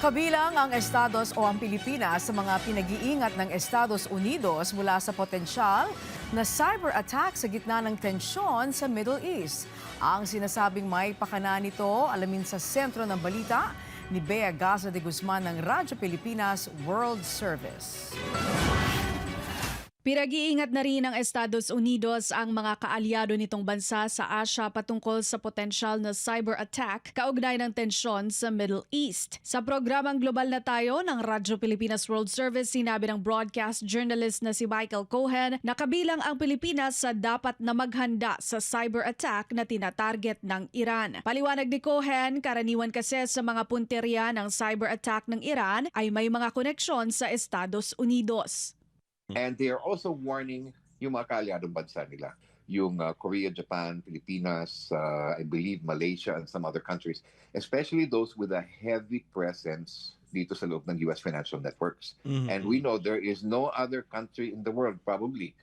Kabilang ang Estados o ang Pilipinas sa mga pinag-iingat ng Estados Unidos mula sa potensyal na cyber attack sa gitna ng tensyon sa Middle East. Ang sinasabing may pakana nito, alamin sa sentro ng balita ni Bea Gaza de Guzman ng Radyo Pilipinas World Service. Pinag-iingat na rin ng Estados Unidos ang mga kaalyado nitong bansa sa Asia patungkol sa potensyal na cyber attack kaugnay ng tensyon sa Middle East. Sa programang Global na Tayo ng Radyo Pilipinas World Service, sinabi ng broadcast journalist na si Michael Cohen na kabilang ang Pilipinas sa dapat na maghanda sa cyber attack na tinatarget ng Iran. Paliwanag ni Cohen, karaniwan kasi sa mga punteriya ng cyber attack ng Iran ay may mga koneksyon sa Estados Unidos. And they are also warning yung mga kaalyadong bansa nila, yung Korea, Japan, Pilipinas, I believe Malaysia and some other countries, especially those with a heavy presence dito sa loob ng US financial networks. And we know there is no other country in the world probably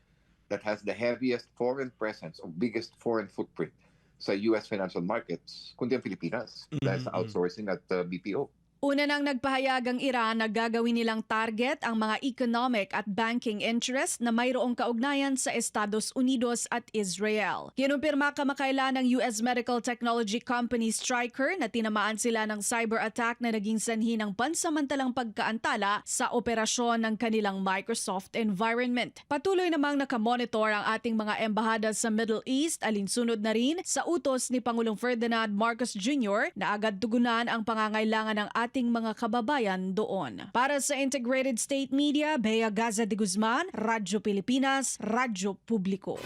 that has the heaviest foreign presence or biggest foreign footprint sa US financial markets kundi ang Pilipinas dahil sa outsourcing at BPO. Una nang nagpahayag ang Iran na gagawin nilang target ang mga economic at banking interest na mayroong kaugnayan sa Estados Unidos at Israel. Kinumpirma kamakailan ng US medical technology company Stryker na tinamaan sila ng cyber attack na naging sanhi ng pansamantalang pagkaantala sa operasyon ng kanilang Microsoft environment. Patuloy namang nakamonitor ang ating mga embahada sa Middle East, alinsunod na rin sa utos ni Pangulong Ferdinand Marcos Jr. na agad tugunan ang pangangailangan ng ating mga kababayan doon. Para sa Integrated State Media, Bea Gaza de Guzman, Radyo Pilipinas, Radyo Publiko.